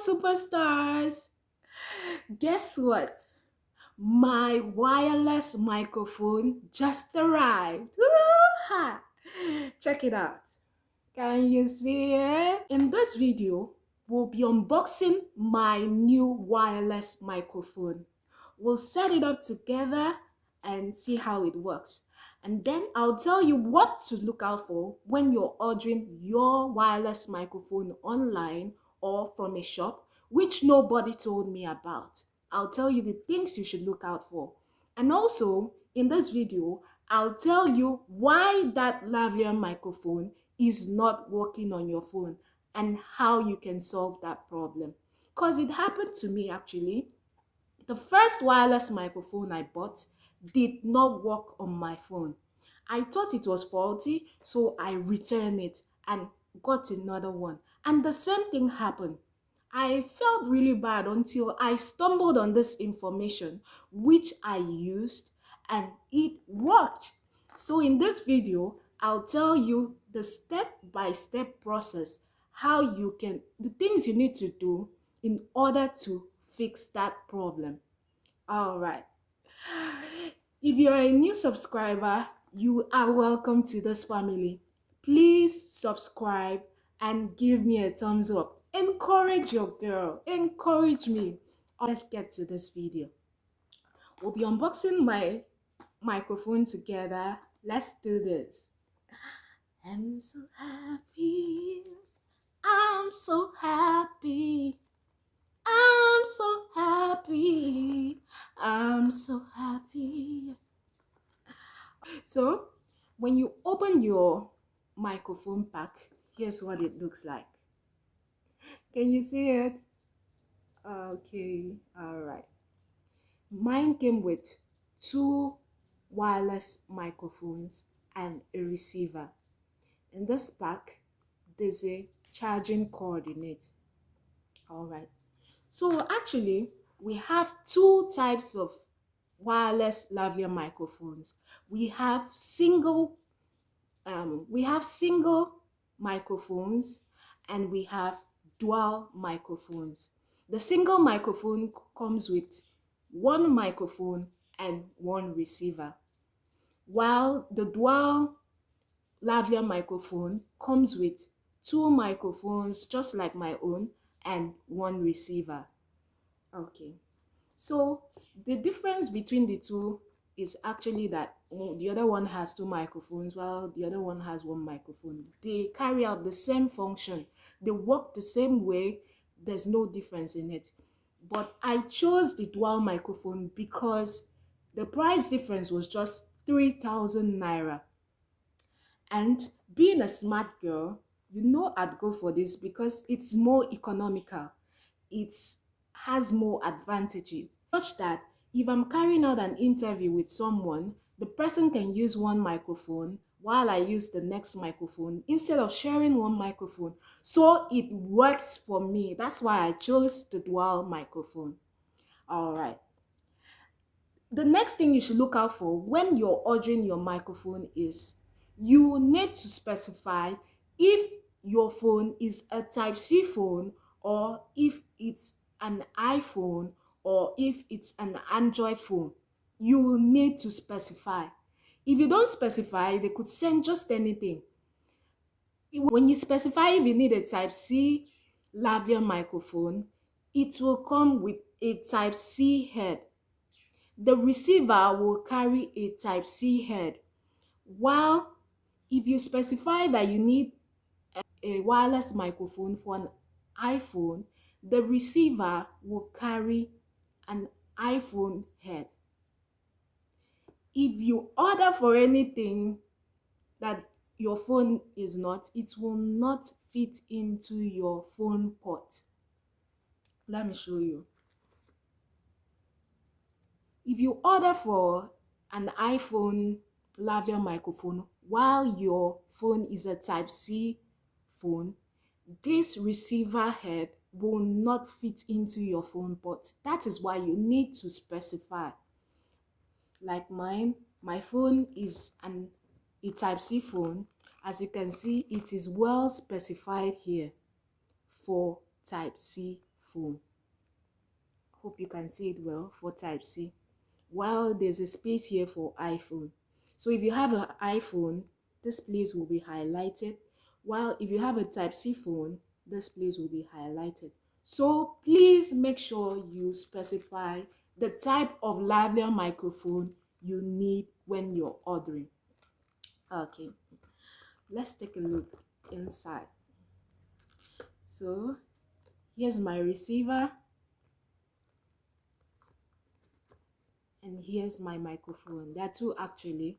superstars! Guess what? My wireless microphone just arrived. Woo-ha! Check it out. Can you see it? In this video, we'll be unboxing my new wireless microphone. We'll set it up together and see how it works. And then I'll tell you what to look out for when you're ordering your wireless microphone online or from a shop, which nobody told me about. I'll tell you the things you should look out for. And also, in this video, I'll tell you why that lavalier microphone is not working on your phone and how you can solve that problem. Because it happened to me actually. The first wireless microphone I bought did not work on my phone. I thought it was faulty, so I returned it and got another one. And the same thing happened. I felt really bad until I stumbled on this information, which I used and it worked. So in this video, I'll tell you the step-by-step process, the things you need to do in order to fix that problem. All right. If you're a new subscriber, you are welcome to this family. Please subscribe and give me a thumbs up. Encourage your girl. Encourage me. Let's get to this video. We'll be unboxing my microphone together. Let's do this. I'm so happy. I'm so happy. I'm so happy. I'm so happy. So, when you open your microphone pack, here's what it looks like. Can you see it? Okay, all right. Mine came with 2 wireless microphones and a receiver. In this pack, there's a charging cord in it. All right. So actually, we have 2 types of wireless lavalier microphones. We have single microphones and we have dual microphones. The single microphone comes with 1 microphone and 1 receiver, while the dual lavalier microphone comes with 2 microphones just like my own and 1 receiver. Okay, so the difference between the two is actually that the other one has 2 microphones while the other one has 1 microphone. They carry out the same function. They work the same way. There's no difference in it. But I chose the dual microphone because the price difference was just 3,000 naira. And being a smart girl, you know I'd go for this because it's more economical. It has more advantages, such that if I'm carrying out an interview with someone, the person can use 1 microphone while I use the next microphone instead of sharing 1 microphone. So it works for me. That's why I chose the dual microphone. All right. The next thing you should look out for when you're ordering your microphone is you need to specify if your phone is a Type-C phone or if it's an iPhone or if it's an Android phone. You need to specify. If you don't specify, they could send just anything. When you specify if you need a Type-C lavalier microphone, it will come with a Type-C head. The receiver will carry a Type-C head, while if you specify that you need a wireless microphone for an iPhone, the receiver will carry an iPhone head. If you order for anything that your phone is not, it will not fit into your phone port. Let me show you. If you order for an iPhone lavalier microphone while your phone is a Type-C phone, this receiver head will not fit into your phone port. That is why you need to specify. Like mine, my phone is a Type-C phone. As you can see, it is well specified here for Type-C phone. Hope you can see it well for type C. While there's a space here for iPhone. So if you have an iPhone, this place will be highlighted. While if you have a type C phone, this place will be highlighted. So please make sure you specify the type of lavalier microphone you need when you're ordering. Okay, let's take a look inside. So here's my receiver, and here's my microphone. There are two actually.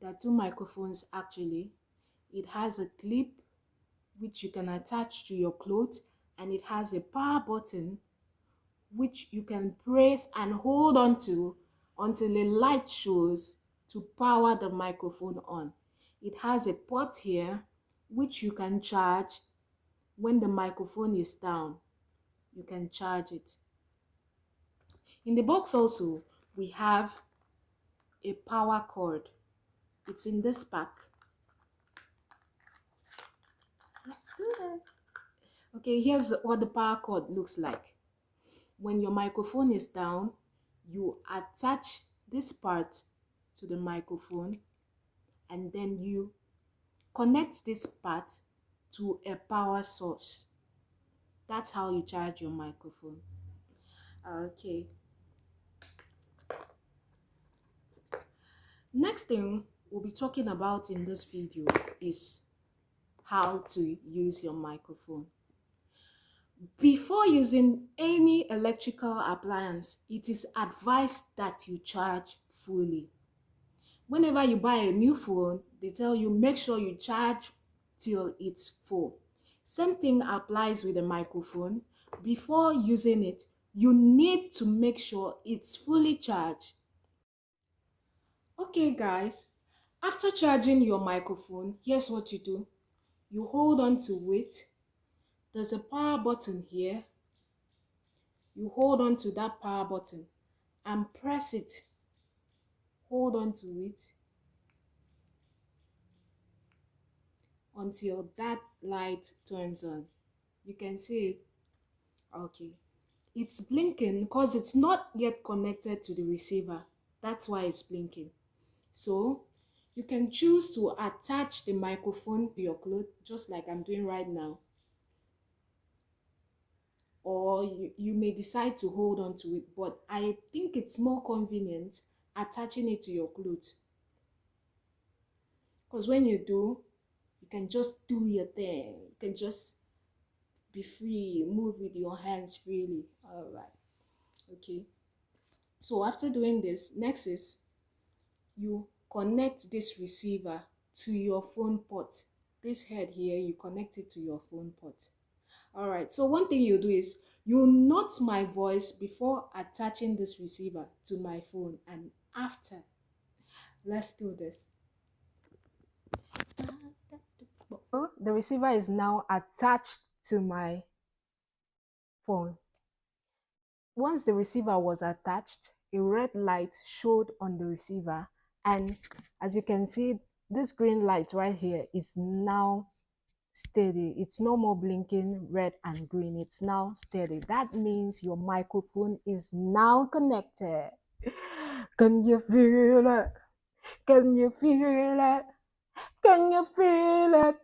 There are two microphones actually. It has a clip which you can attach to your clothes, and it has a power button which you can press and hold on to until a light shows to power the microphone on. It has a port here which you can charge when the microphone is down. You can charge it. In the box also, we have a power cord. It's in this pack. Let's do this. Okay, here's what the power cord looks like. When your microphone is down, you attach this part to the microphone, and then you connect this part to a power source. That's how you charge your microphone. Okay. Next thing we'll be talking about in this video is how to use your microphone. Before using any electrical appliance, it is advised that you charge fully. Whenever you buy a new phone, they tell you make sure you charge till it's full. Same thing applies with a microphone. Before using it, you need to make sure it's fully charged. Okay guys, after charging your microphone, here's what you do. You hold on to it. There's a power button here. You hold on to that power button and press it. Hold on to it until that light turns on. You can see it. Okay. It's blinking because it's not yet connected to the receiver. That's why it's blinking. So you can choose to attach the microphone to your cloth, just like I'm doing right now. Or you may decide to hold on to it, but I think it's more convenient attaching it to your clothes. Because when you do, you can just do your thing. You can just be free, move with your hands freely. All right. Okay. So after doing this, next is you connect this receiver to your phone port. This head here, you connect it to your phone port. All right. So one thing you do is you note my voice before attaching this receiver to my phone and after. Let's do this. The receiver is now attached to my phone. Once the receiver was attached, a red light showed on the receiver, and as you can see, this green light right here is now steady. It's no more blinking red and green. It's now steady. That means your microphone is now connected. Can you feel it? Can you feel it? Can you feel it?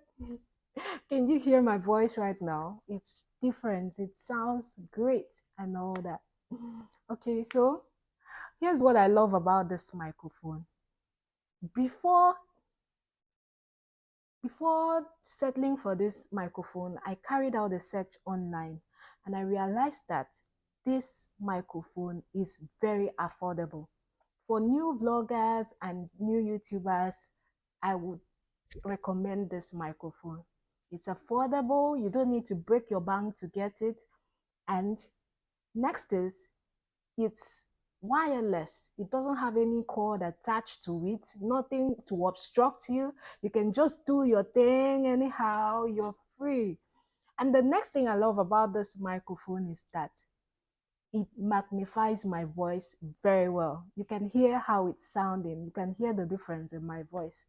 Can you hear my voice right now? It's different. It sounds great and all that. Okay, so here's what I love about this microphone. Before settling for this microphone, I carried out a search online and I realized that this microphone is very affordable. For new vloggers and new YouTubers, I would recommend this microphone. It's affordable, you don't need to break your bank to get it. And next is, it's wireless. It doesn't have any cord attached to it, nothing to obstruct you. You can just do your thing anyhow, you're free. And the next thing I love about this microphone is that it magnifies my voice very well. You can hear how it's sounding. You can hear the difference in my voice.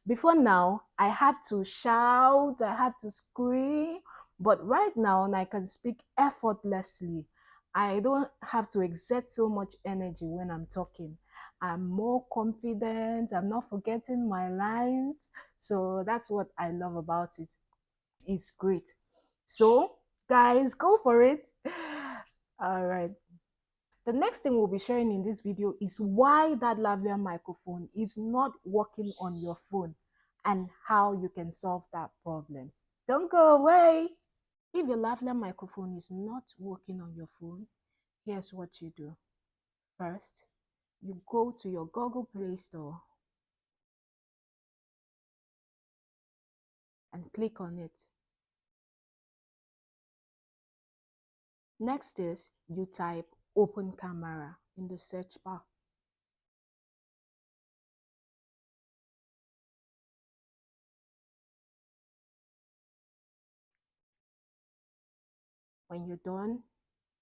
Before now, I had to shout, I had to scream, But right now, I can speak effortlessly. I don't have to exert so much energy when I'm talking. I'm more confident. I'm not forgetting my lines. So that's what I love about it. It's great. So, guys, go for it. All right. The next thing we'll be sharing in this video is why that lavalier microphone is not working on your phone and how you can solve that problem. Don't go away. If your lavalier microphone is not working on your phone, here's what you do. First, you go to your Google Play Store and click on it. Next is you type open camera in the search bar. When you're done,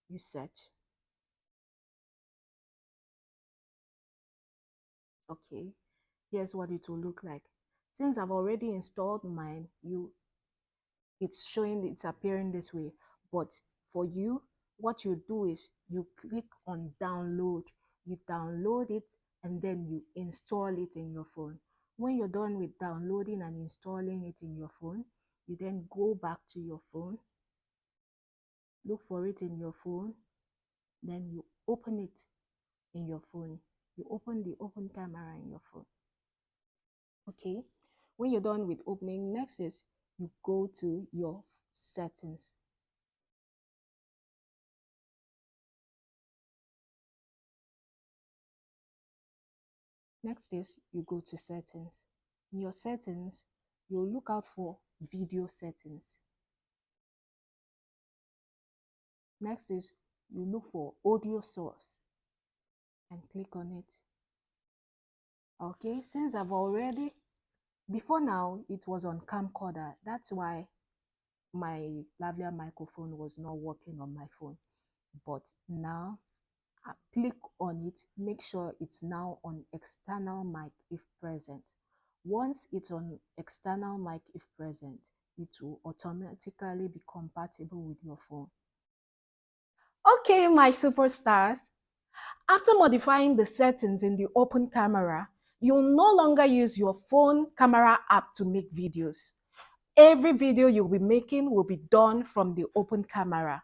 you search. Okay, here's what it will look like. Since I've already installed mine, it's appearing this way. But for you, what you do is you click on download. You download it and then you install it in your phone. When you're done with downloading and installing it in your phone, you then go back to your phone, look for it in your phone, then you open it in your phone. You open the open camera in your phone. Okay, when you're done with opening, next is you go to your settings. Next is you go to settings. In your settings, you'll look out for video settings. Next is you look for audio source and click on it. Okay, since before now it was on camcorder, that's why my lavalier microphone was not working on my phone. But now click on it, make sure it's now on external mic if present. Once it's on external mic if present, it will automatically be compatible with your phone. Okay, my superstars, after modifying the settings in the open camera, you'll no longer use your phone camera app to make videos. Every video you'll be making will be done from the open camera.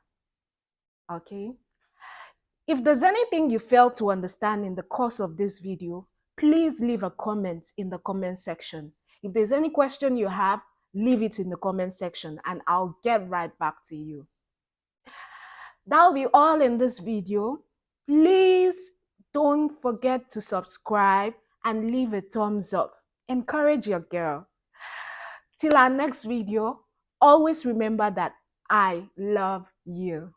Okay? If there's anything you failed to understand in the course of this video, please leave a comment in the comment section. If there's any question you have, leave it in the comment section and I'll get right back to you. That'll be all in this video. Please don't forget to subscribe and leave a thumbs up. Encourage your girl. Till our next video, always remember that I love you.